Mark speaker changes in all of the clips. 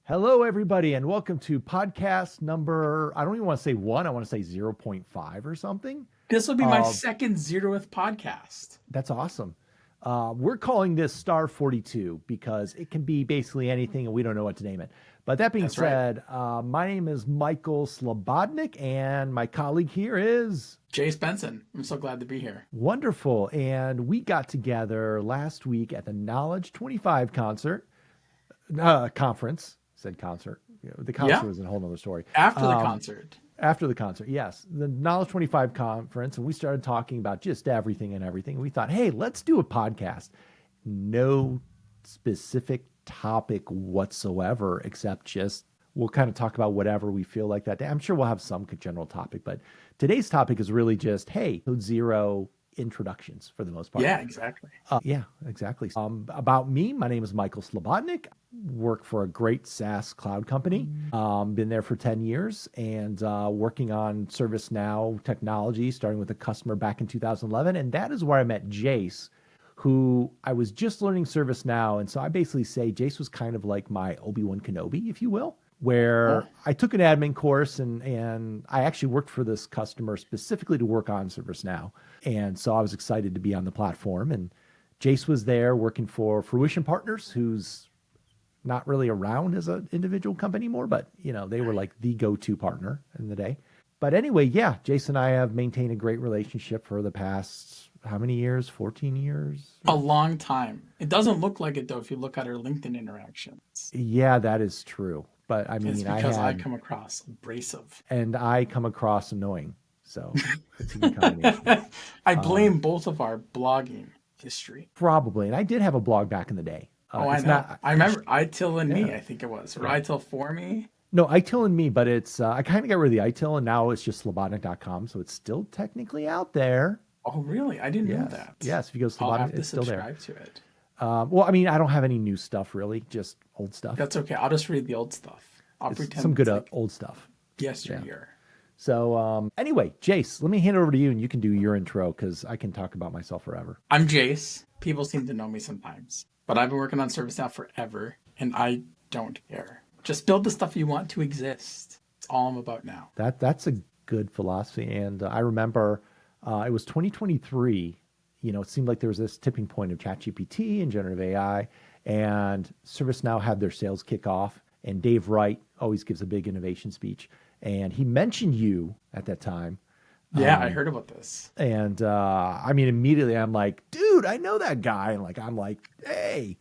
Speaker 1: Hello, everybody, and welcome to podcast number, I don't even want to say one, I want to say 0.5 or something.
Speaker 2: This will be my second 0th podcast.
Speaker 1: That's awesome. We're calling this Star 42 because it can be basically anything and we don't know what to name it. But that being said, my name is Michael Slobodnik and my colleague here is
Speaker 2: Jace Benson. I'm so glad to be here.
Speaker 1: Wonderful. And we got together last week at the Knowledge25 conference. Said concert. The concert was a whole nother story.
Speaker 2: After the concert.
Speaker 1: After the concert, yes. The Knowledge25 conference, and we started talking about just everything and everything. We thought, hey, let's do a podcast. No specific topic whatsoever, except just we'll kind of talk about whatever we feel like that day. I'm sure we'll have some general topic, but today's topic is really just, hey, zero introductions for the most part.
Speaker 2: Yeah, exactly.
Speaker 1: Exactly. About me, my name is Michael Slobodnik. Work for a great SaaS cloud company. Been there for 10 years and working on ServiceNow technology, starting with a customer back in 2011. And that is where I met Jace, who I was just learning ServiceNow. And so I basically say Jace was kind of like my Obi-Wan Kenobi, if you will, where I took an admin course and I actually worked for this customer specifically to work on ServiceNow. And so I was excited to be on the platform. And Jace was there working for Fruition Partners, who's not really around as an individual company anymore, but they were like the go-to partner in the day. But anyway, yeah, Jace and I have maintained a great relationship for the past, how many years? 14 years?
Speaker 2: A long time. It doesn't look like it though if you look at our LinkedIn interactions.
Speaker 1: Yeah, that is true. But I mean,
Speaker 2: it's because I come across abrasive.
Speaker 1: And I come across annoying. So it's a good combination.
Speaker 2: I blame both of our blogging history.
Speaker 1: Probably. And I did have a blog back in the day.
Speaker 2: I know. I remember ITIL and Me, I think it was. Or ITIL for Me.
Speaker 1: No, ITIL and Me, but it's, I kind of got rid of the ITIL and now it's just Slobodnik.com. So it's still technically out there.
Speaker 2: Oh, really? I didn't know that.
Speaker 1: Yes, if you go to Slobodnik, it's still there.
Speaker 2: I'll have to subscribe to it.
Speaker 1: Well, I mean, I don't have any new stuff really, just old stuff.
Speaker 2: That's okay. I'll just read the old stuff. I'll pretend
Speaker 1: some good old stuff.
Speaker 2: Yesteryear.
Speaker 1: So anyway, Jace, let me hand it over to you and you can do your intro because I can talk about myself forever.
Speaker 2: I'm Jace. People seem to know me sometimes, but I've been working on ServiceNow forever and I don't care. Just build the stuff you want to exist. It's all I'm about now.
Speaker 1: That's a good philosophy. And I remember it was 2023. It seemed like there was this tipping point of ChatGPT and generative AI, and ServiceNow had their sales kickoff. And Dave Wright always gives a big innovation speech, and he mentioned you at that time.
Speaker 2: Yeah, I heard about this.
Speaker 1: And I mean, immediately I'm like, dude, I know that guy. And I'm like, hey.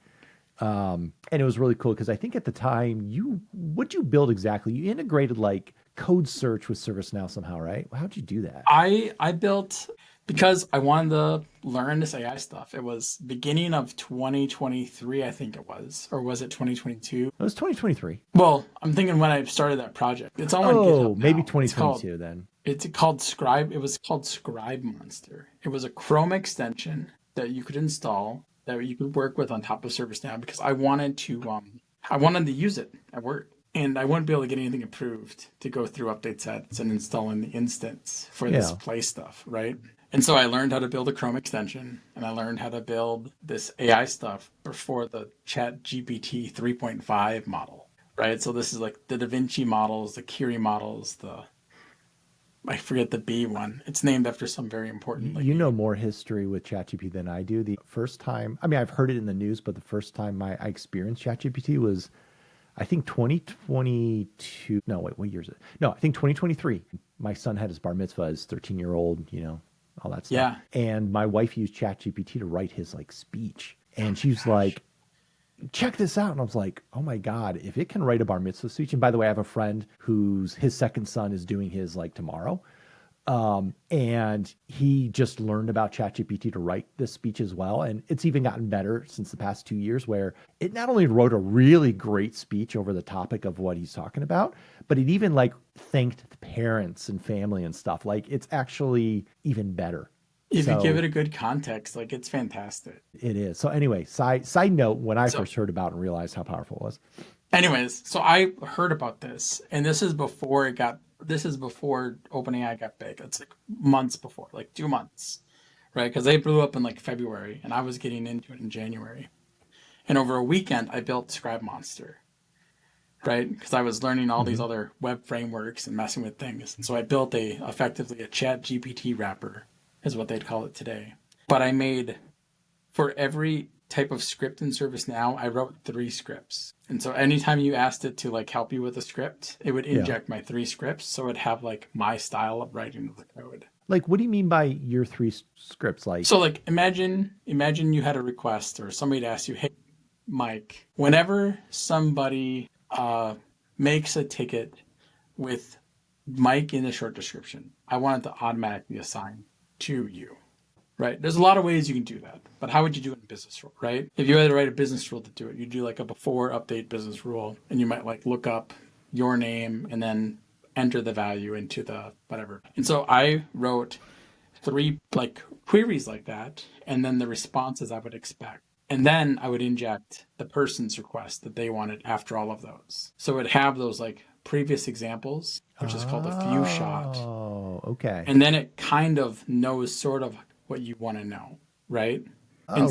Speaker 1: And it was really cool because I think at the time, what'd you build exactly? You integrated like code search with ServiceNow somehow, right? How'd you do that?
Speaker 2: I built, because I wanted to learn this AI stuff. It was beginning of 2023, I think it was. Or was it 2022?
Speaker 1: It was 2023.
Speaker 2: Well, I'm thinking when I started that project. It's all on GitHub now.
Speaker 1: Maybe 2022 then.
Speaker 2: It's called Scribe. It was called Scribe Monster. It was a Chrome extension that you could install, that you could work with on top of ServiceNow, because I wanted to use it at work. And I wouldn't be able to get anything approved to go through update sets and install in the instance for this play stuff, right? And so I learned how to build a Chrome extension, and I learned how to build this AI stuff before the ChatGPT 3.5 model, right? So this is like the Da Vinci models, the Curie models, I forget the B one. It's named after some very important.
Speaker 1: You know more history with ChatGPT than I do. The first time, I mean, I've heard it in the news, but the first time I experienced ChatGPT was, I think 2022. No, wait, what year is it? No, I think 2023. My son had his bar mitzvah, his 13-year-old, all that stuff.
Speaker 2: Yeah.
Speaker 1: And my wife used ChatGPT to write his speech. And she's like, check this out. And I was like, oh my God, if it can write a bar mitzvah speech. And by the way, I have a friend his second son is doing his tomorrow. And he just learned about ChatGPT to write this speech as well. And it's even gotten better since the past 2 years, where it not only wrote a really great speech over the topic of what he's talking about, but it even thanked the parents and family and stuff. It's actually even better.
Speaker 2: If you give it a good context, it's fantastic.
Speaker 1: It is. So anyway, side note, when I first heard about it and realized how powerful it was.
Speaker 2: Anyways, so I heard about this, and this is before OpenAI got big. It's months before, 2 months, right? Because they blew up in February, and I was getting into it in January. And over a weekend, I built Scribe Monster, right? Because I was learning all these other web frameworks and messing with things. And so I built effectively a chat GPT wrapper, is what they'd call it today. But I made, for every type of script in ServiceNow, I wrote 3 scripts. And so anytime you asked it to like help you with a script, it would inject my 3 scripts. So it'd have like my style of writing the code.
Speaker 1: Like, what do you mean by your 3 scripts? Like,
Speaker 2: so like imagine you had a request or somebody asked you, hey, Mike, whenever somebody makes a ticket with Mike in the short description, I want it to automatically assign to you, right? There's a lot of ways you can do that, but how would you do it in business rule, right? If you had to write a business rule to do it, you do like a before update business rule, and you might like look up your name and then enter the value into the whatever. And so I wrote 3 like queries like that, and then the responses I would expect. And then I would inject the person's request that they wanted after all of those. So it'd have those like previous examples, which is called a view shot.
Speaker 1: Oh, okay.
Speaker 2: And then it kind of knows sort of what you want to know, right? And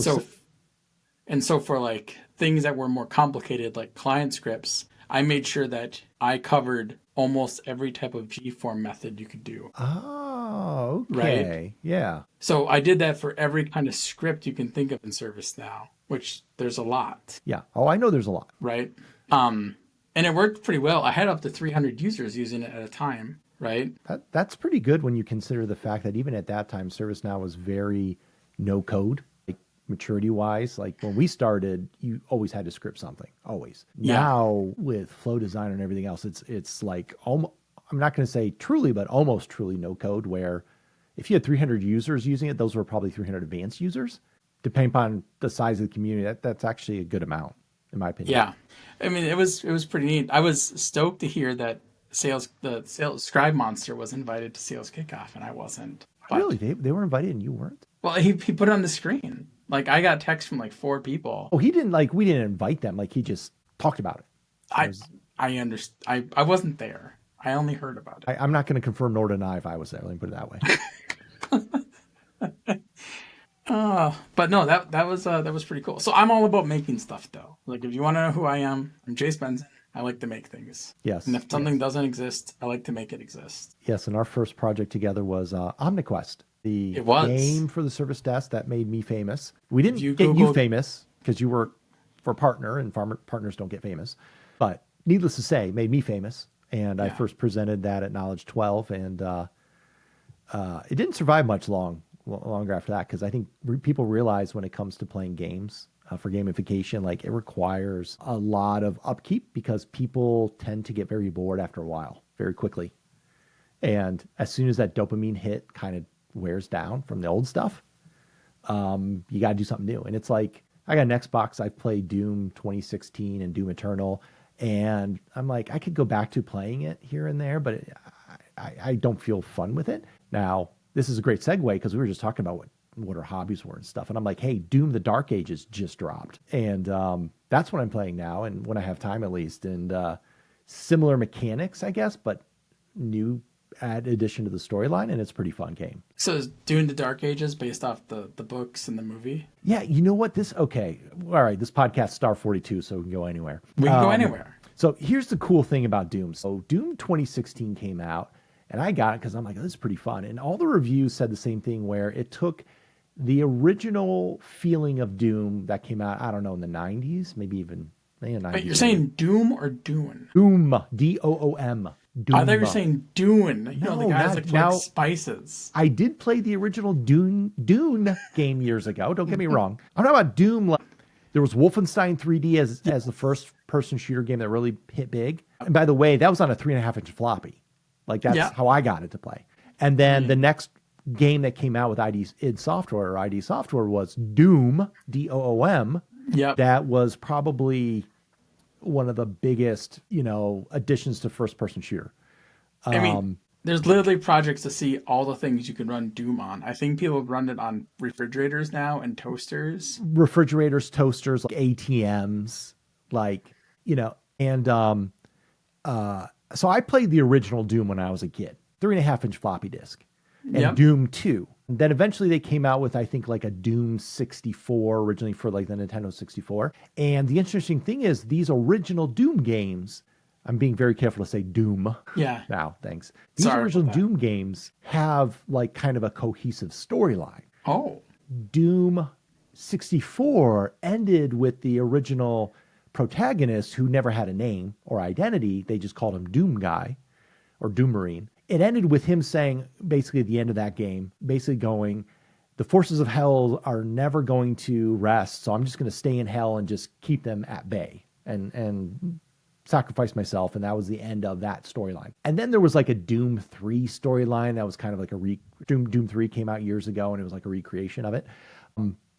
Speaker 2: so for like things that were more complicated, like client scripts, I made sure that I covered almost every type of G-form method you could do.
Speaker 1: Oh, okay.
Speaker 2: Right?
Speaker 1: Yeah.
Speaker 2: So I did that for every kind of script you can think of in ServiceNow, which there's a lot.
Speaker 1: Yeah. Oh, I know there's a lot.
Speaker 2: Right? And it worked pretty well. I had up to 300 users using it at a time, right?
Speaker 1: That's pretty good when you consider the fact that even at that time, ServiceNow was very no code, like maturity wise. Like when we started, you always had to script something, always.
Speaker 2: Yeah.
Speaker 1: Now with Flow Designer and everything else, it's like almost, I'm not going to say truly, but almost truly no code, where if you had 300 users using it, those were probably 300 advanced users. Depending upon the size of the community, that's actually a good amount, in my opinion.
Speaker 2: Yeah. I mean, it was pretty neat. I was stoked to hear that the sales Scribe Monster was invited to Sales Kickoff, and I wasn't. But,
Speaker 1: Really? They were invited and you weren't?
Speaker 2: well, he put it on the screen. Like I got text from like 4 people.
Speaker 1: Oh, he didn't we didn't invite them. Like he just talked about it.
Speaker 2: I understand. I wasn't there. I only heard about it.
Speaker 1: I'm not going to confirm nor deny if I was there. Let me put it that way.
Speaker 2: But no, that was pretty cool. So I'm all about making stuff though. Like if you want to know who I am, I'm Jace Benson. I like to make things.
Speaker 1: Yes.
Speaker 2: And if something doesn't exist, I like to make it exist.
Speaker 1: Yes, and our first project together was OmniQuest, the
Speaker 2: It was.
Speaker 1: game for the service desk that made me famous. We didn't
Speaker 2: You
Speaker 1: get you
Speaker 2: Googled-
Speaker 1: famous because you work for a partner, and partners don't get famous. But needless to say, made me famous. And I
Speaker 2: Yeah.
Speaker 1: first presented that at Knowledge25, and it didn't survive much longer after that, because I think people realize when it comes to playing games for gamification, like it requires a lot of upkeep, because people tend to get very bored after a while, very quickly. And as soon as that dopamine hit kind of wears down from the old stuff, you got to do something new. And it's like, I got an Xbox, I played Doom 2016 and Doom Eternal, and I'm like, I could go back to playing it here and there, but I don't feel fun with it. Now, this is a great segue, because we were just talking about what our hobbies were and stuff. And I'm like, hey, Doom the Dark Ages just dropped. And that's what I'm playing now, and when I have time at least. And similar mechanics, I guess, but new addition to the storyline, and it's a pretty fun game.
Speaker 2: So is Dune the Dark Ages based off the books and the movie?
Speaker 1: Yeah, you know what? Okay, all right, this podcast Star 42, so we can go anywhere.
Speaker 2: We can go anywhere.
Speaker 1: So here's the cool thing about Doom. So Doom 2016 came out, and I got it because I'm like, oh, this is pretty fun. And all the reviews said the same thing, where it took the original feeling of Doom that came out, I don't know, in the 90s, maybe even in the 90s.
Speaker 2: Wait, you're saying Doom or Dune?
Speaker 1: Doom, D-O-O-M. Doom.
Speaker 2: I thought you were saying Dune. You know, the
Speaker 1: No,
Speaker 2: guys
Speaker 1: not-
Speaker 2: that
Speaker 1: now-
Speaker 2: collect spices.
Speaker 1: I did play the original Dune game years ago. Don't get me wrong. I'm talking about Doom. Like, there was Wolfenstein 3D as the first person shooter game that really hit big. And by the way, that was on a 3.5-inch floppy. Like that's
Speaker 2: Yeah.
Speaker 1: how I got it to play. And then the next game that came out with ID Software was Doom, D-O-O-M.
Speaker 2: Yep.
Speaker 1: That was probably one of the biggest, additions to first-person shooter.
Speaker 2: I mean, there's literally projects to see all the things you can run Doom on. I think people run it on refrigerators now and toasters.
Speaker 1: Refrigerators, toasters, like ATMs, and so I played the original Doom when I was a kid, 3.5-inch floppy disk, and
Speaker 2: Yep.
Speaker 1: Doom 2. Then eventually they came out with, I think, like a Doom 64 originally for like the Nintendo 64. And the interesting thing is these original Doom games I'm being very careful to say Doom
Speaker 2: Yeah.
Speaker 1: now. Thanks. These
Speaker 2: Sorry
Speaker 1: original
Speaker 2: about that.
Speaker 1: Doom games have like kind of a cohesive storyline.
Speaker 2: Oh.
Speaker 1: Doom 64 ended with the original protagonist who never had a name or identity. They just called him Doom Guy or Doom Marine. It ended with him saying, basically at the end of that game, basically going, the forces of hell are never going to rest, so I'm just going to stay in hell and just keep them at bay and sacrifice myself. And that was the end of that storyline. And then there was like a Doom 3 storyline that was kind of like Doom 3 came out years ago, and it was like a recreation of it.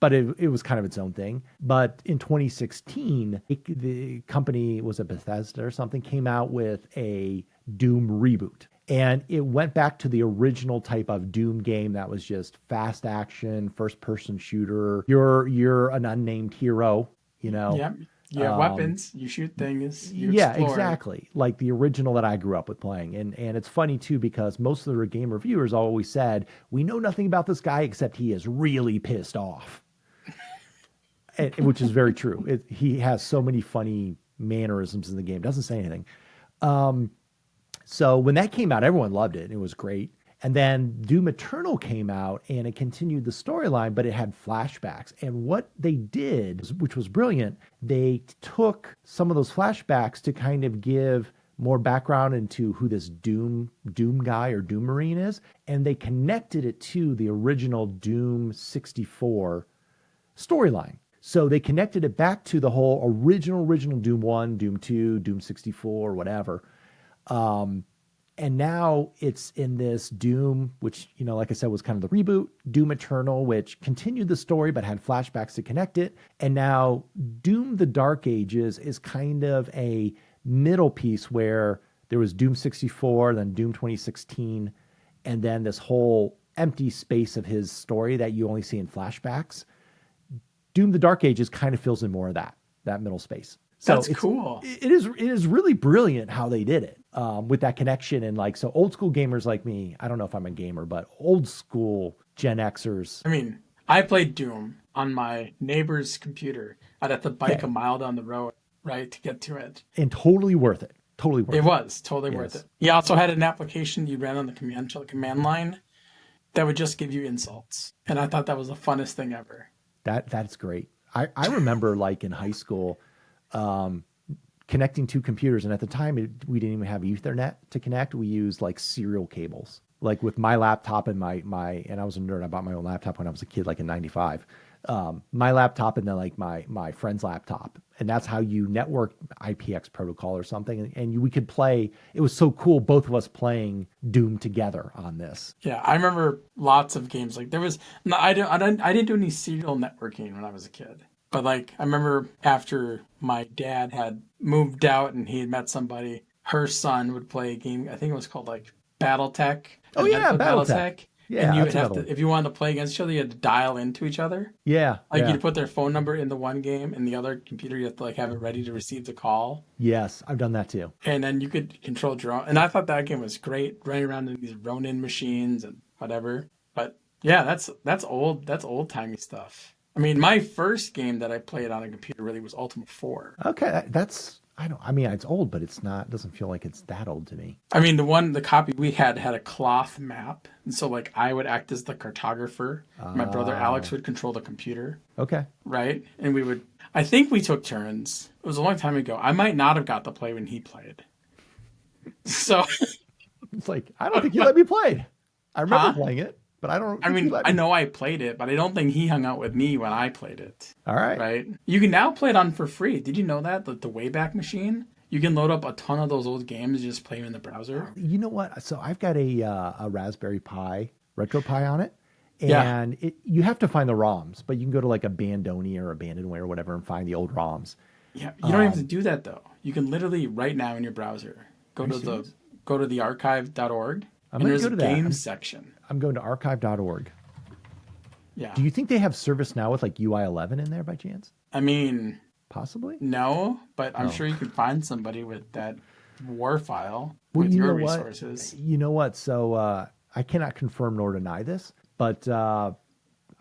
Speaker 1: But it was kind of its own thing. But in 2016, the company, was it Bethesda or something, came out with a Doom reboot. And it went back to the original type of Doom game that was just fast action, first person shooter. You're an unnamed hero, you know.
Speaker 2: Yeah. You have weapons. You shoot things. You
Speaker 1: Yeah,
Speaker 2: explore.
Speaker 1: exactly. Like the original that I grew up with playing. And it's funny too, because most of the game reviewers always said, we know nothing about this guy except he is really pissed off. Which is very true. He has so many funny mannerisms in the game. Doesn't say anything. So when that came out, everyone loved it. It was great. And then Doom Eternal came out, and it continued the storyline, but it had flashbacks. And what they did, which was brilliant, they took some of those flashbacks to kind of give more background into who this Doom guy or Doom Marine is. And they connected it to the original Doom 64 storyline. So they connected it back to the whole original Doom 1, Doom 2, Doom 64, whatever. And now it's in this Doom, which, you know, like I said, was kind of the reboot, Doom Eternal, which continued the story but had flashbacks to connect it. And now Doom the Dark Ages is kind of a middle piece where there was Doom 64, then Doom 2016, and then this whole empty space of his story that you only see in flashbacks. Doom the Dark Ages kind of fills in more of that middle space. So
Speaker 2: That's cool.
Speaker 1: It is really brilliant how they did it with that connection. And like, so old school gamers like me, I don't know if I'm a gamer, but old school Gen Xers.
Speaker 2: I mean, I played Doom on my neighbor's computer. I'd have to bike a mile down the road, right, to get to it.
Speaker 1: And totally worth it. Totally worth it.
Speaker 2: It was totally worth it. He also had an application you ran on the command line that would just give you insults. And I thought that was the funnest thing ever.
Speaker 1: That's great. I remember like in high school, connecting two computers. And at the time we didn't even have Ethernet to connect. We used like serial cables, like with my laptop and and I was a nerd. I bought my own laptop when I was a kid, like in 95, my laptop and then like my friend's laptop. And that's how you network IPX protocol or something. And we could play. It was so cool. Both of us playing Doom together on this.
Speaker 2: Yeah. I remember lots of games. Like there was, I didn't do any serial networking when I was a kid. But like, I remember after my dad had moved out and he had met somebody, her son would play a game. I think it was called like BattleTech.
Speaker 1: Oh yeah, BattleTech. Yeah,
Speaker 2: and you would have to, if you wanted to play against each other, you had to dial into each other.
Speaker 1: Yeah,
Speaker 2: like you'd put their phone number in the one game, and the other computer you have to like have it ready to receive the call.
Speaker 1: Yes, I've done that too.
Speaker 2: And then you could control your own. And I thought that game was great, running around in these Ronin machines and whatever. But yeah, that's old timey stuff. I mean, my first game that I played on a computer really was Ultima 4.
Speaker 1: Okay, it's old, but doesn't feel like it's that old to me.
Speaker 2: I mean, the copy we had a cloth map. And so like I would act as the cartographer. My brother Alex would control the computer.
Speaker 1: Okay.
Speaker 2: Right? And I think we took turns. It was a long time ago. I might not have got to play when he played. So
Speaker 1: it's like, I don't think you let me play. I remember playing it. But I don't.
Speaker 2: I mean, I know I played it, but I don't think he hung out with me when I played it.
Speaker 1: All right.
Speaker 2: Right? You can now play it on for free. Did you know that? The Wayback Machine? You can load up a ton of those old games and just play them in the browser.
Speaker 1: You know what? So I've got a Raspberry Pi, RetroPie on it. And you have to find the ROMs, but you can go to like Abandonia or Abandonware or whatever and find the old ROMs.
Speaker 2: Yeah. You don't have to do that, though. You can literally right now in your browser go to the archive.org. And there's a games section.
Speaker 1: I'm going to archive.org.
Speaker 2: Yeah.
Speaker 1: Do you think they have service now with like UI 11 in there by chance?
Speaker 2: I mean,
Speaker 1: possibly.
Speaker 2: No, but I'm sure you could find somebody with that WAR file with your resources.
Speaker 1: You know what? So I cannot confirm nor deny this, but I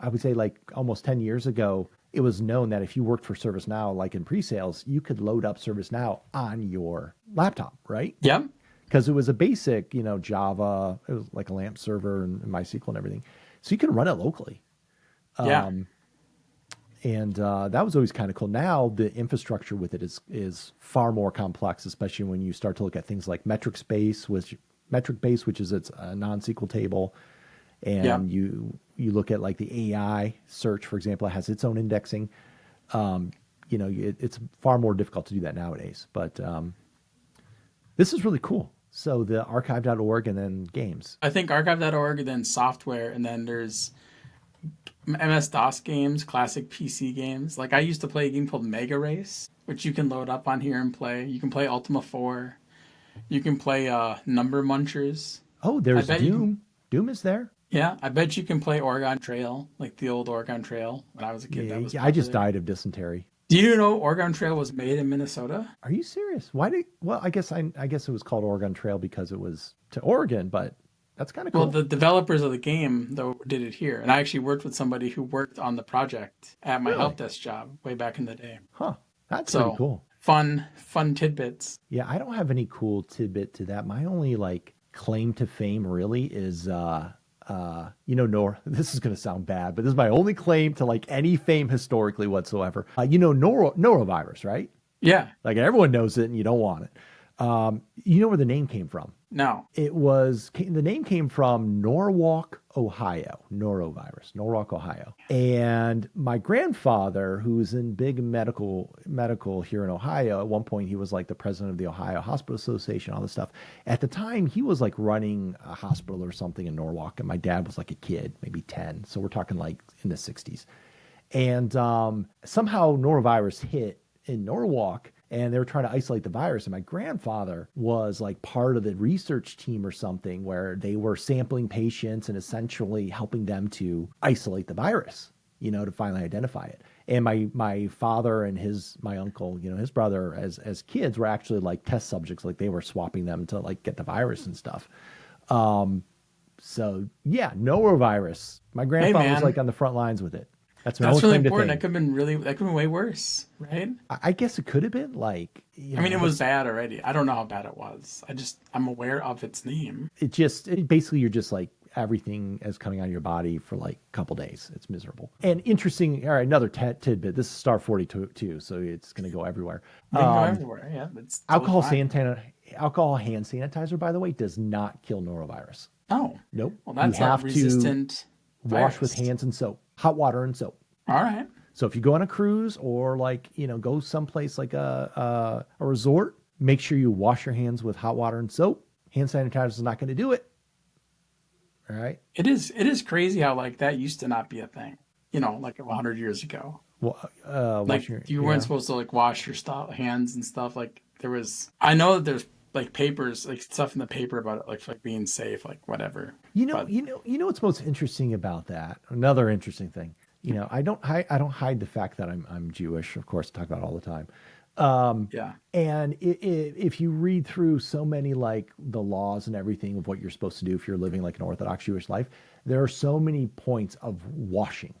Speaker 1: would say like almost 10 years ago, it was known that if you worked for ServiceNow, like in pre-sales, you could load up ServiceNow on your laptop, right?
Speaker 2: Yep.
Speaker 1: Because it was a basic, Java. It was like a LAMP server and MySQL and everything, so you can run it locally.
Speaker 2: Yeah.
Speaker 1: And that was always kind of cool. Now the infrastructure with it is far more complex, especially when you start to look at things like metric base, which is its a non-SQL table,
Speaker 2: Yep.
Speaker 1: and you look at like the AI search, for example, it has its own indexing. It's far more difficult to do that nowadays. But this is really cool. So the archive.org and then games.
Speaker 2: I think archive.org, then software, and then there's MS-DOS games, classic PC games. Like I used to play a game called Mega Race, which you can load up on here and play. You can play Ultima 4. You can play Number Munchers.
Speaker 1: Oh,
Speaker 2: I
Speaker 1: there's
Speaker 2: bet you can.
Speaker 1: Doom. Doom is there.
Speaker 2: Yeah, I bet you can play Oregon Trail, like the old Oregon Trail. When I was a kid, that
Speaker 1: Yeah,
Speaker 2: was
Speaker 1: yeah, I just
Speaker 2: popular.
Speaker 1: died of dysentery.
Speaker 2: Do you know Oregon Trail was made in Minnesota?
Speaker 1: Are you serious? Why did? Well, I guess it was called Oregon Trail because it was to Oregon, but that's kind of
Speaker 2: Well,
Speaker 1: cool.
Speaker 2: the developers of the game though did it here, and I actually worked with somebody who worked on the project at my help
Speaker 1: Really?
Speaker 2: desk job way back in the day.
Speaker 1: Huh. That's pretty
Speaker 2: So
Speaker 1: cool.
Speaker 2: fun tidbits.
Speaker 1: Yeah, I don't have any cool tidbit to that. My only like claim to fame really is Nor this is gonna sound bad, but this is my only claim to like any fame historically whatsoever. Norovirus, right?
Speaker 2: Yeah.
Speaker 1: Like everyone knows it and you don't want it. You know where the name came from?
Speaker 2: No.
Speaker 1: The name came from Norwalk, Ohio, norovirus, Norwalk, Ohio. And my grandfather, who's in big medical here in Ohio, at one point he was like the president of the Ohio Hospital Association, all this stuff. At the time, he was like running a hospital or something in Norwalk, and my dad was like a kid, maybe 10. So we're talking like in the 60s. And somehow norovirus hit in Norwalk, and they were trying to isolate the virus. And my grandfather was like part of the research team or something where they were sampling patients and essentially helping them to isolate the virus, to finally identify it. And my father and my uncle, his brother, as kids were actually like test subjects, like they were swapping them to like get the virus and stuff. So yeah, norovirus. My
Speaker 2: Hey
Speaker 1: grandfather was like
Speaker 2: man,
Speaker 1: on the front lines with it. That's my only
Speaker 2: that's really
Speaker 1: claim to
Speaker 2: important.
Speaker 1: fame.
Speaker 2: That could have been way worse, right?
Speaker 1: I guess it could have been like,
Speaker 2: I mean, it was
Speaker 1: this,
Speaker 2: bad already. I don't know how bad it was. I'm aware of its name.
Speaker 1: basically you're just like everything is coming out of your body for like a couple days. It's miserable. And interesting. All right, another tidbit. This is Star42.tech, so it's going to go everywhere.
Speaker 2: They can go everywhere. Yeah, that's totally
Speaker 1: Alcohol
Speaker 2: fine.
Speaker 1: alcohol hand sanitizer, by the way, does not kill norovirus.
Speaker 2: Oh,
Speaker 1: Nope.
Speaker 2: well,
Speaker 1: You
Speaker 2: that's a
Speaker 1: have to
Speaker 2: resistant
Speaker 1: wash with
Speaker 2: virus.
Speaker 1: hands and soap, hot water and soap.
Speaker 2: All right.
Speaker 1: So if you go on a cruise or like, go someplace like a resort, make sure you wash your hands with hot water and soap. Hand sanitizer is not going to do it. All right.
Speaker 2: It is crazy how like that used to not be a thing. Like 100 years ago.
Speaker 1: Well,
Speaker 2: Like
Speaker 1: washing your,
Speaker 2: you weren't
Speaker 1: yeah.
Speaker 2: supposed to like wash your hands and stuff. Like there was. I know that there's like papers, like stuff in the paper about it, like being safe, like whatever. But
Speaker 1: What's most interesting about that? Another interesting thing. I don't hide the fact that I'm Jewish, of course, talk about it all the time.
Speaker 2: yeah,
Speaker 1: And if you read through so many like the laws and everything of what you're supposed to do if you're living like an Orthodox Jewish life, there are so many points of washing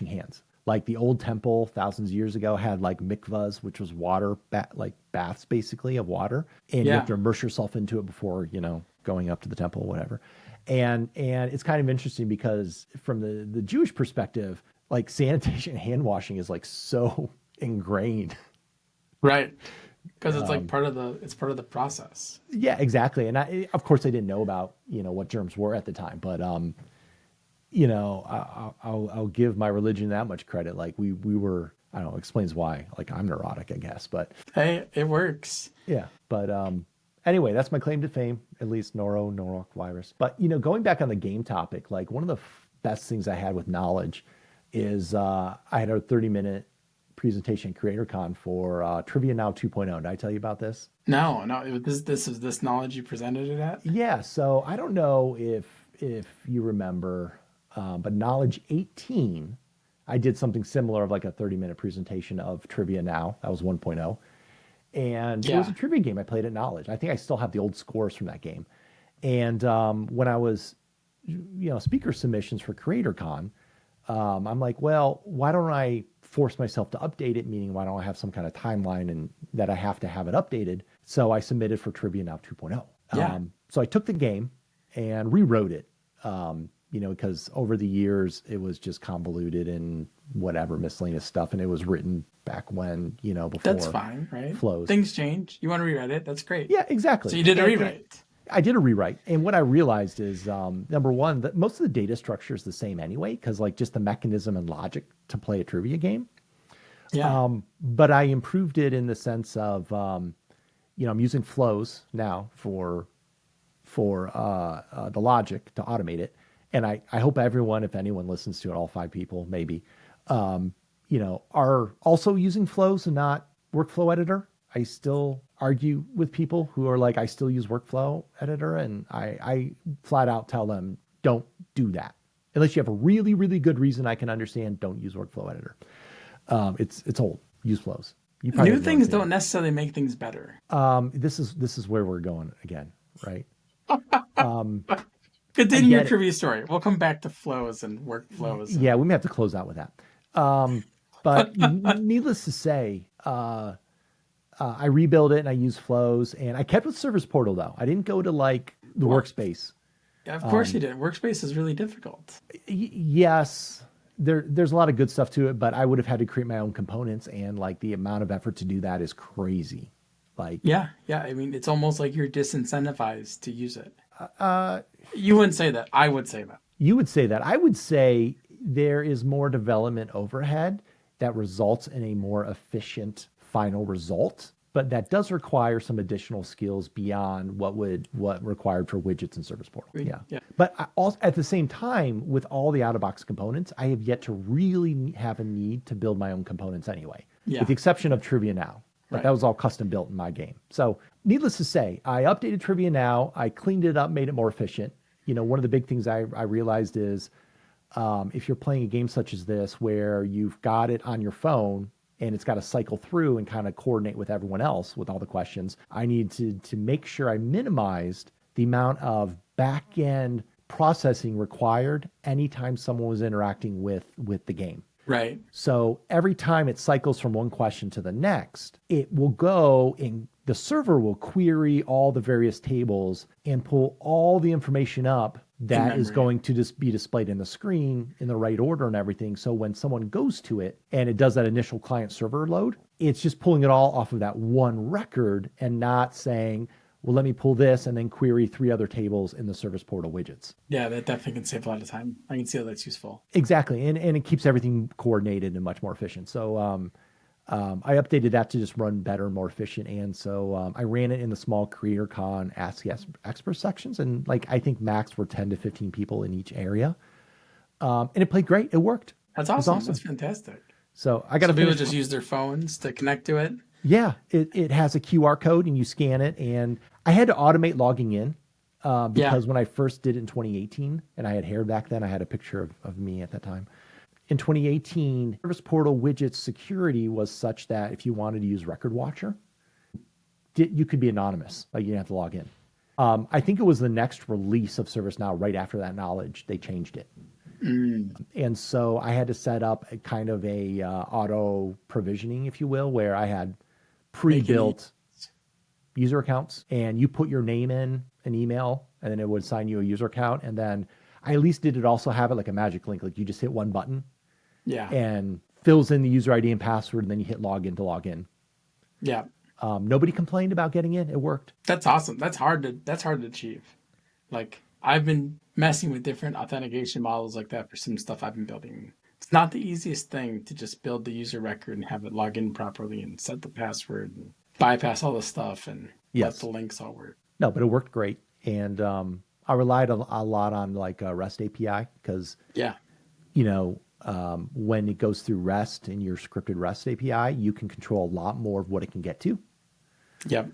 Speaker 1: hands. Like the old temple thousands of years ago had like mikvahs, which was water, like baths basically of water, and you have
Speaker 2: yeah.
Speaker 1: to immerse yourself into it before going up to the temple or whatever. And it's kind of interesting because from the Jewish perspective, like sanitation and hand washing is like so ingrained.
Speaker 2: Right. Because it's like part of the process.
Speaker 1: Yeah, exactly. And of course, I didn't know about what germs were at the time, but I'll give my religion that much credit. Like we were, I don't know, explains why. Like I'm neurotic, I guess, but
Speaker 2: Hey, it works.
Speaker 1: yeah. But anyway, that's my claim to fame, at least norovirus. But going back on the game topic, like one of the best things I had with Knowledge is I had a 30-minute presentation at CreatorCon for Trivia Now 2.0. Did I tell you about this?
Speaker 2: No, no. This is this knowledge you presented it at.
Speaker 1: Yeah, so I don't know if you remember, but Knowledge 18, I did something similar of like a 30-minute presentation of Trivia Now. That was 1.0. And it was
Speaker 2: Yeah.
Speaker 1: a trivia game I played at Knowledge. I think I still have the old scores from that game. And when I was, speaker submissions for CreatorCon, I'm like, well, why don't I force myself to update it? Meaning, why don't I have some kind of timeline and that I have to have it updated? So I submitted for Trivia Now 2.0.
Speaker 2: Yeah.
Speaker 1: So I took the game and rewrote it, because over the years it was just convoluted and whatever miscellaneous stuff. And it was written back when, before
Speaker 2: That's fine, right?
Speaker 1: flows.
Speaker 2: Things change. You want to rewrite it? That's great.
Speaker 1: Yeah, exactly.
Speaker 2: So you did a rewrite.
Speaker 1: I did a rewrite. And what I realized is, number one, that most of the data structure is the same anyway, because like just the mechanism and logic to play a trivia game.
Speaker 2: Yeah.
Speaker 1: But I improved it in the sense of, I'm using flows now for the logic to automate it. And I hope everyone, if anyone listens to it, all 5 people maybe, are also using flows and not workflow editor. I still argue with people who are like, I still use workflow editor. And I flat out tell them, don't do that. Unless you have a really, really good reason I can understand, don't use workflow editor. It's old. Use flows.
Speaker 2: New things don't necessarily make things better.
Speaker 1: This is where we're going again, right?
Speaker 2: Continue your trivia story. We'll come back to flows and workflows.
Speaker 1: Yeah, we may have to close out with that. But needless to say, I rebuilt it and I used flows, and I kept with Service Portal though. I didn't go to like the workspace.
Speaker 2: Yeah, of course you did. Workspace is really difficult.
Speaker 1: Yes, there's a lot of good stuff to it, but I would have had to create my own components, and like the amount of effort to do that is crazy. Like
Speaker 2: yeah. I mean, it's almost like you're disincentivized to use it. You wouldn't say that. I would say that.
Speaker 1: You would say that. I would say there is more development overhead that results in a more efficient final result, but that does require some additional skills beyond what required for widgets and Service Portal. Yeah. But also, at the same time, with all the out-of-box components, I have yet to really have a need to build my own components anyway, with the exception of Trivia Now. But that was all custom built in my game. So needless to say, I updated Trivia Now. I cleaned it up, made it more efficient. One of the big things I realized is if you're playing a game such as this, where you've got it on your phone and it's got to cycle through and kind of coordinate with everyone else with all the questions, I need to make sure I minimized the amount of back-end processing required anytime someone was interacting with the game.
Speaker 2: Right.
Speaker 1: So every time it cycles from one question to the next, it will go and the server will query all the various tables and pull all the information up that is going to just be displayed in the screen in the right order and everything. So when someone goes to it and it does that initial client server load, it's just pulling it all off of that one record and not saying, well, let me pull this and then query 3 other tables in the Service Portal widgets.
Speaker 2: Yeah, that definitely can save a lot of time. I can see how that's useful.
Speaker 1: Exactly. And it keeps everything coordinated and much more efficient. So I updated that to just run better and more efficient. And so I ran it in the small CreatorCon Ask the Expert sections. And like, I think max were 10 to 15 people in each area. And it played great. It worked.
Speaker 2: That's awesome. That's fantastic.
Speaker 1: So I got to
Speaker 2: people just use their phones to connect to it.
Speaker 1: Yeah, it has a QR code and you scan it. And I had to automate logging in because when I first did it in 2018, and I had hair back then, I had a picture of me at that time. In 2018, Service Portal widget security was such that if you wanted to use Record Watcher, you could be anonymous. Like you didn't have to log in. I think it was the next release of ServiceNow right after that knowledge, they changed it. And so I had to set up a kind of a auto provisioning, if you will, where I had pre-built user accounts and you put your name in an email and then it would assign you a user account. And then I at least did it also have it like a magic link. Like you just hit one button and fills in the user ID and password. And then you hit login to log in.
Speaker 2: Yeah.
Speaker 1: Nobody complained about getting in. It worked.
Speaker 2: That's awesome. That's hard to achieve. Like I've been messing with different authentication models like that for some stuff I've been building. It's not the easiest thing to just build the user record and have it log in properly and set the password and bypass all the stuff and let the links all work.
Speaker 1: No, but it worked great. And I relied a lot on like a REST API because, when it goes through REST in your scripted REST API, you can control a lot more of what it can get to.
Speaker 2: Yep.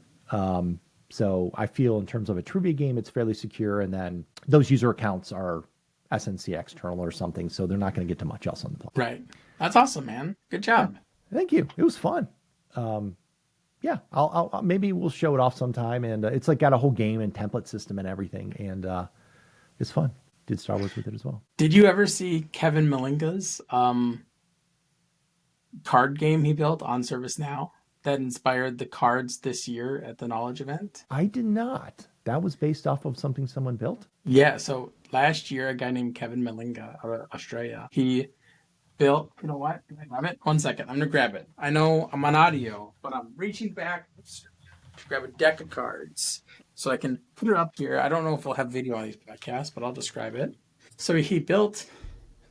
Speaker 1: So I feel in terms of a trivia game, it's fairly secure. And then those user accounts are SNC external or something. So they're not going to get to much else on the platform.
Speaker 2: Right. That's awesome, man. Good job.
Speaker 1: Thank you. It was fun. I'll maybe we'll show it off sometime. And it's like got a whole game and template system and everything. And it's fun. did Star Wars with it as well.
Speaker 2: Did you ever see Kevin Malinga's card game he built on ServiceNow that inspired the cards this year at the Knowledge event?
Speaker 1: I did not. That was based off of something someone built?
Speaker 2: Yeah, so last year, a guy named Kevin Malinga out of Australia, he built, you know what? Can I grab it? 1 second. I'm going to grab it. I know I'm on audio, but I'm reaching back to grab a deck of cards so I can put it up here. I don't know if we'll have video on these podcasts, but I'll describe it. So he built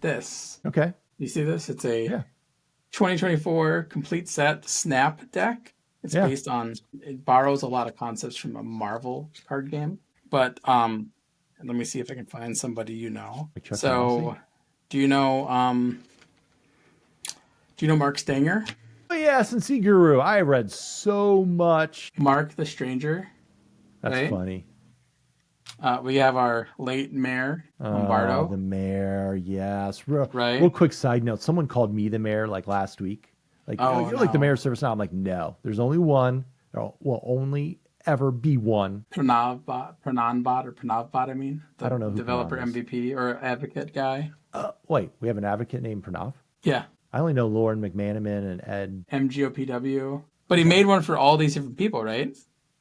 Speaker 2: this.
Speaker 1: Okay.
Speaker 2: You see this? It's a
Speaker 1: Yeah.
Speaker 2: 2024 complete set snap deck. It's based on, it borrows a lot of concepts from a Marvel card game. But let me see if I can find somebody you know. So do you know Mark Stanger?
Speaker 1: Oh, yes, and Sea Guru. I read so much.
Speaker 2: Mark the Stranger.
Speaker 1: That's
Speaker 2: right?
Speaker 1: funny.
Speaker 2: We have our late mayor, Lombardo.
Speaker 1: The mayor, yes.
Speaker 2: Right.
Speaker 1: Real quick side note. Someone called me the mayor like last week. Like, you're like the mayor of ServiceNow. I'm like, no. There's only one. There will only ever be one.
Speaker 2: Pranavbot, I mean.
Speaker 1: I don't know who
Speaker 2: developer
Speaker 1: Pranav is.
Speaker 2: MVP or advocate guy.
Speaker 1: Wait, we have an advocate named Pranav?
Speaker 2: Yeah.
Speaker 1: I only know Lauren McManaman and Ed.
Speaker 2: MGOPW. But he made one for all these different people, right?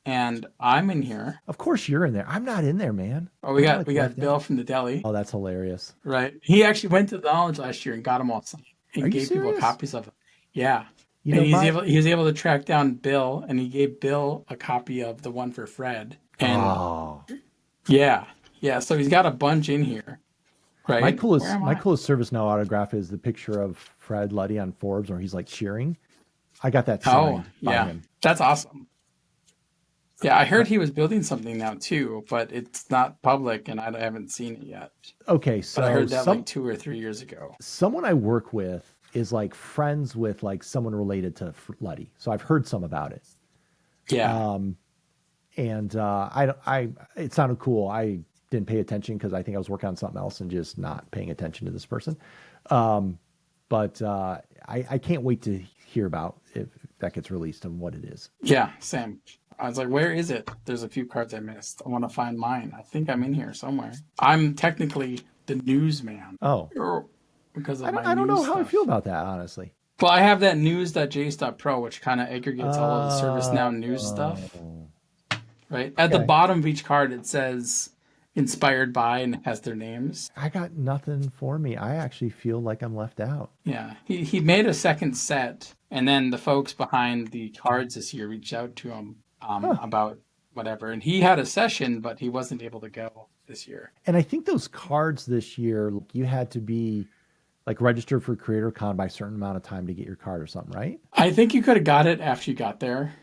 Speaker 2: And I'm in here.
Speaker 1: Of course you're in there. I'm not in there, man.
Speaker 2: Oh, we got Bill from the deli.
Speaker 1: Oh, that's hilarious.
Speaker 2: Right. He actually went to the Knowledge last year and got them all signed. And gave people copies of it. Yeah.
Speaker 1: You know,
Speaker 2: and he was able to track down Bill, and he gave Bill a copy of the one for Fred. And yeah. So he's got a bunch in here. Right.
Speaker 1: My coolest ServiceNow autograph is the picture of Fred Luddy on Forbes where he's like cheering. I got that signed by him.
Speaker 2: That's awesome. Yeah, I heard he was building something now too, but it's not public and I haven't seen it yet.
Speaker 1: Okay, so
Speaker 2: but I heard that like 2 or 3 years ago.
Speaker 1: Someone I work with is like friends with like someone related to Luddy. So I've heard some about it.
Speaker 2: Yeah.
Speaker 1: It sounded cool. I didn't pay attention because I think I was working on something else and just not paying attention to this person. But I can't wait to hear about if that gets released and what it is.
Speaker 2: Yeah, same. I was like, where is it? There's a few cards I missed. I want to find mine. I think I'm in here somewhere. I'm technically the newsman.
Speaker 1: Oh.
Speaker 2: Because of
Speaker 1: I don't know how I feel about that, honestly.
Speaker 2: Well, I have that news.jace.pro, which kind of aggregates all of the ServiceNow news stuff. Right? At the bottom of each card, it says inspired by and it has their names.
Speaker 1: I got nothing for me. I actually feel like I'm left out.
Speaker 2: Yeah. He made a second set, and then the folks behind the cards this year reached out to him about whatever. And he had a session, but he wasn't able to go this year.
Speaker 1: And I think those cards this year, you had to be like registered for CreatorCon by a certain amount of time to get your card or something, right?
Speaker 2: I think you could have got it after you got there.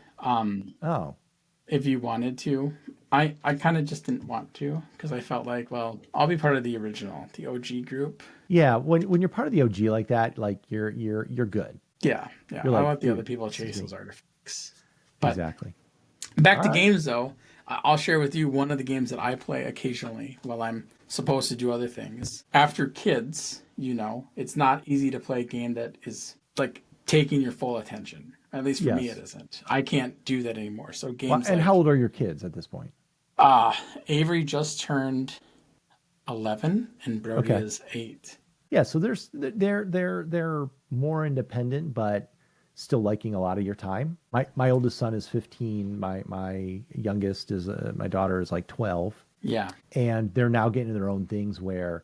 Speaker 2: If you wanted to. I kind of just didn't want to because I felt like, well, I'll be part of the original, the OG group.
Speaker 1: Yeah, when you're part of the OG like that, like you're good.
Speaker 2: Yeah. I want the other people to chase those artifacts. But
Speaker 1: exactly.
Speaker 2: Back to games, though. I'll share with you one of the games that I play occasionally while I'm supposed to do other things. After kids, it's not easy to play a game that is like taking your full attention. At least for me, it isn't. I can't do that anymore. So games.
Speaker 1: And how old are your kids at this point?
Speaker 2: Avery just turned 11, and Brody is 8.
Speaker 1: Yeah, so they're more independent, but still liking a lot of your time. My oldest son is 15. My youngest is my daughter is like 12.
Speaker 2: Yeah,
Speaker 1: and they're now getting into their own things where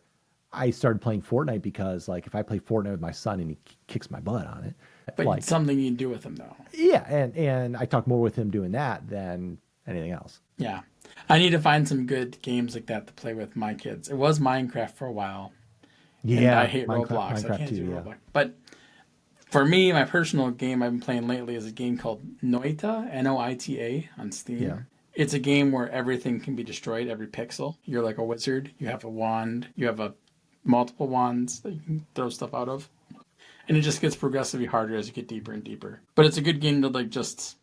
Speaker 1: I started playing Fortnite because like if I play Fortnite with my son and he kicks my butt on it,
Speaker 2: but
Speaker 1: like,
Speaker 2: it's something you can do with him though.
Speaker 1: Yeah, and I talk more with him doing that than anything else.
Speaker 2: Yeah, I need to find some good games like that to play with my kids. It was Minecraft for a while. Yeah, and I hate Roblox. I can't do Roblox. But for me, my personal game I've been playing lately is a game called Noita, Noita, on Steam. Yeah. It's a game where everything can be destroyed, every pixel. You're like a wizard. You have a wand. You have multiple wands that you can throw stuff out of. And it just gets progressively harder as you get deeper and deeper. But it's a good game to like just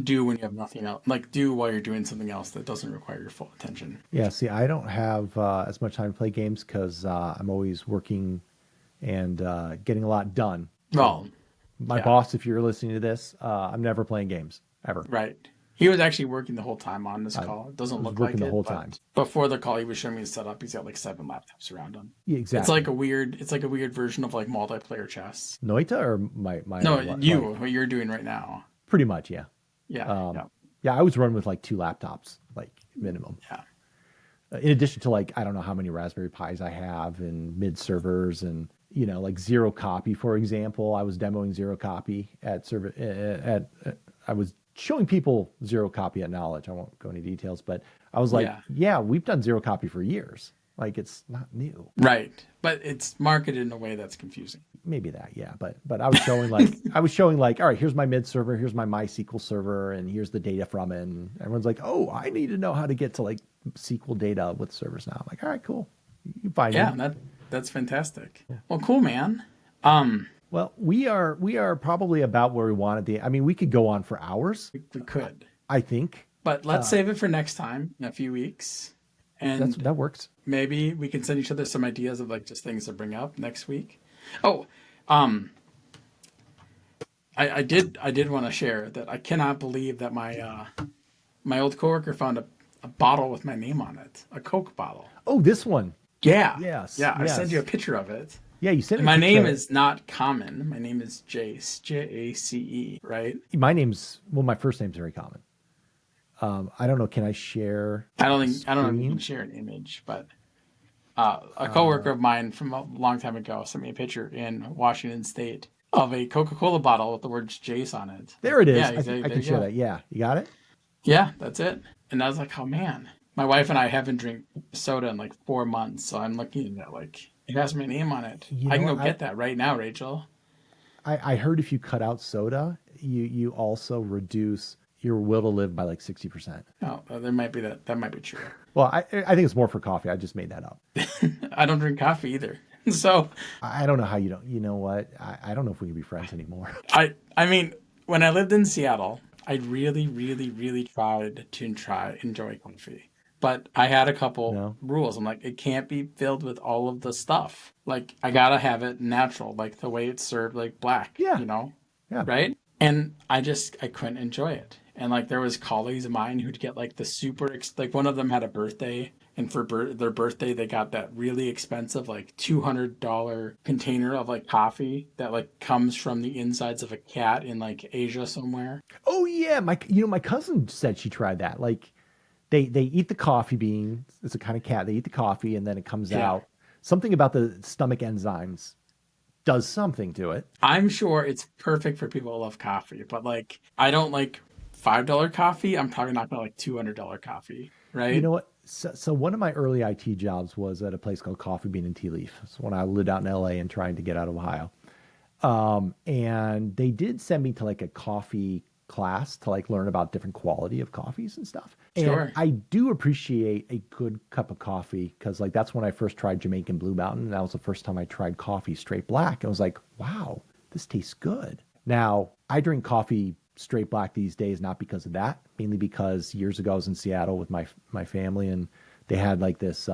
Speaker 2: do when you have nothing else. Like do while you're doing something else that doesn't require your full attention.
Speaker 1: Yeah, see, I don't have as much time to play games because I'm always working and getting a lot done.
Speaker 2: Well,
Speaker 1: my boss, if you're listening to this, I'm never playing games, ever.
Speaker 2: Right. He was actually working the whole time on this
Speaker 1: I
Speaker 2: call. It doesn't
Speaker 1: was
Speaker 2: look
Speaker 1: working
Speaker 2: like
Speaker 1: the
Speaker 2: it,
Speaker 1: whole
Speaker 2: but
Speaker 1: time.
Speaker 2: before the call, he was showing me the setup. He's got like 7 laptops around him.
Speaker 1: Yeah,
Speaker 2: It's
Speaker 1: exactly.
Speaker 2: like a weird, version of like multiplayer chess.
Speaker 1: Noita or my
Speaker 2: No,
Speaker 1: like,
Speaker 2: what you're doing right now.
Speaker 1: pretty much, yeah.
Speaker 2: Yeah,
Speaker 1: Um, yeah, I was running with like 2 laptops, like minimum.
Speaker 2: yeah.
Speaker 1: In addition to like, I don't know how many Raspberry Pis I have and mid servers and, like Zero Copy, for example. I was demoing Zero Copy at I was showing people Zero Copy at Knowledge. I won't go into details, but I was like, yeah, we've done Zero Copy for years. Like, it's not new.
Speaker 2: Right. But it's marketed in a way that's confusing.
Speaker 1: Maybe that, yeah. But I was showing like, all right, here's my mid server, here's my MySQL server, and here's the data from it. And everyone's like, oh, I need to know how to get to like SQL data with servers now. I'm like, all right, cool. You find
Speaker 2: Yeah,
Speaker 1: it.
Speaker 2: that's fantastic. Well, cool, man.
Speaker 1: Well, we are probably about where we wanted to. I mean, we could go on for hours.
Speaker 2: We could.
Speaker 1: I think.
Speaker 2: But let's save it for next time in a few weeks. And
Speaker 1: That works.
Speaker 2: maybe we can send each other some ideas of like just things to bring up next week. Oh, I did want to share that I cannot believe that my old coworker found a bottle with my name on it, a Coke bottle.
Speaker 1: Oh, this one.
Speaker 2: Yeah.
Speaker 1: Yes.
Speaker 2: Yeah, I
Speaker 1: yes.
Speaker 2: sent you a picture of it.
Speaker 1: Yeah, you sent
Speaker 2: And
Speaker 1: me a
Speaker 2: my
Speaker 1: picture.
Speaker 2: name is not common. My name is Jace, Jace, right?
Speaker 1: My name's, well, my first name's very common. I don't know. Can I share?
Speaker 2: I don't know if you
Speaker 1: screen?
Speaker 2: can share an image, but a coworker of mine from a long time ago sent me a picture in Washington State of a Coca-Cola bottle with the words Jace on it.
Speaker 1: There it is.
Speaker 2: Yeah,
Speaker 1: I
Speaker 2: there
Speaker 1: can
Speaker 2: you
Speaker 1: share
Speaker 2: go.
Speaker 1: that. Yeah, you got it.
Speaker 2: Yeah, that's it. And I was like, oh man, my wife and I haven't drank soda in like 4 months, so I'm looking at it like it has my name on it.
Speaker 1: You
Speaker 2: I
Speaker 1: know
Speaker 2: can go
Speaker 1: what?
Speaker 2: get that right now, Rachel.
Speaker 1: I heard if you cut out soda, you also reduce your will to live by like 60%.
Speaker 2: Oh, there might be that. That might be true.
Speaker 1: Well, I think it's more for coffee. I just made that up.
Speaker 2: I don't drink coffee either, so
Speaker 1: I don't know how you don't. You know what? I don't know if we can be friends anymore.
Speaker 2: I mean, when I lived in Seattle, I really, really, really tried to enjoy coffee. But I had a couple rules. I'm like, it can't be filled with all of the stuff. Like, I gotta have it natural, like the way it's served, like black.
Speaker 1: Yeah. Yeah.
Speaker 2: Right? And I couldn't enjoy it. And like, there was colleagues of mine who'd get like the like one of them had a birthday, and for their birthday, they got that really expensive, like $200 container of like coffee that like comes from the insides of a cat in like Asia somewhere.
Speaker 1: Oh yeah, my cousin said she tried that. Like they eat the coffee bean. It's a kind of cat. They eat the coffee and then it comes out. Something about the stomach enzymes does something to it.
Speaker 2: I'm sure it's perfect for people who love coffee, but like I don't like $5 coffee. I'm probably not gonna like $200 coffee, right?
Speaker 1: You know what? So one of my early IT jobs was at a place called Coffee Bean and Tea Leaf. So when I lived out in LA and trying to get out of Ohio. And they did send me to like a coffee class to like learn about different quality of coffees and stuff.
Speaker 2: Sure.
Speaker 1: And I do appreciate a good cup of coffee because like that's when I first tried Jamaican Blue Mountain. That was the first time I tried coffee straight black. I was like, wow, this tastes good. Now I drink coffee straight black these days, not because of that, mainly because years ago I was in Seattle with my family and they had like this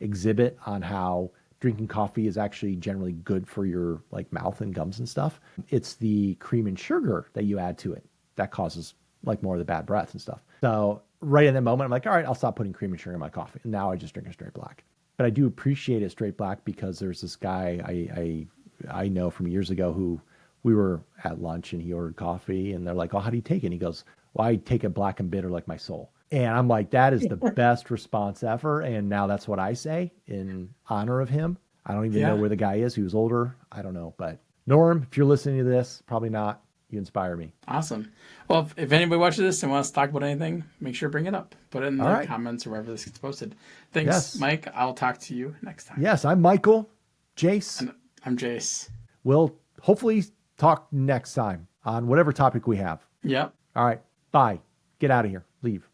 Speaker 1: exhibit on how drinking coffee is actually generally good for your like mouth and gums and stuff. It's the cream and sugar that you add to it that causes like more of the bad breath and stuff. So right in that moment, I'm like, all right, I'll stop putting cream and sugar in my coffee. And now I just drink it straight black. But I do appreciate it straight black because there's this guy I know from years ago who we were at lunch and he ordered coffee and they're like, oh, how do you take it? And he goes, well, I take it black and bitter like my soul. And I'm like, that is the best response ever. And now that's what I say in honor of him. I don't even know where the guy is. He was older. I don't know. But Norm, if you're listening to this, probably not. You inspire me.
Speaker 2: Awesome. Well, if anybody watches this and wants to talk about anything, make sure to bring it up. Put it in the comments or wherever this gets posted. Thanks, Mike. I'll talk to you next time.
Speaker 1: Yes, I'm Michael. Jace.
Speaker 2: And I'm Jace.
Speaker 1: We'll hopefully talk next time on whatever topic we have.
Speaker 2: Yep.
Speaker 1: All right. Bye. Get out of here. Leave.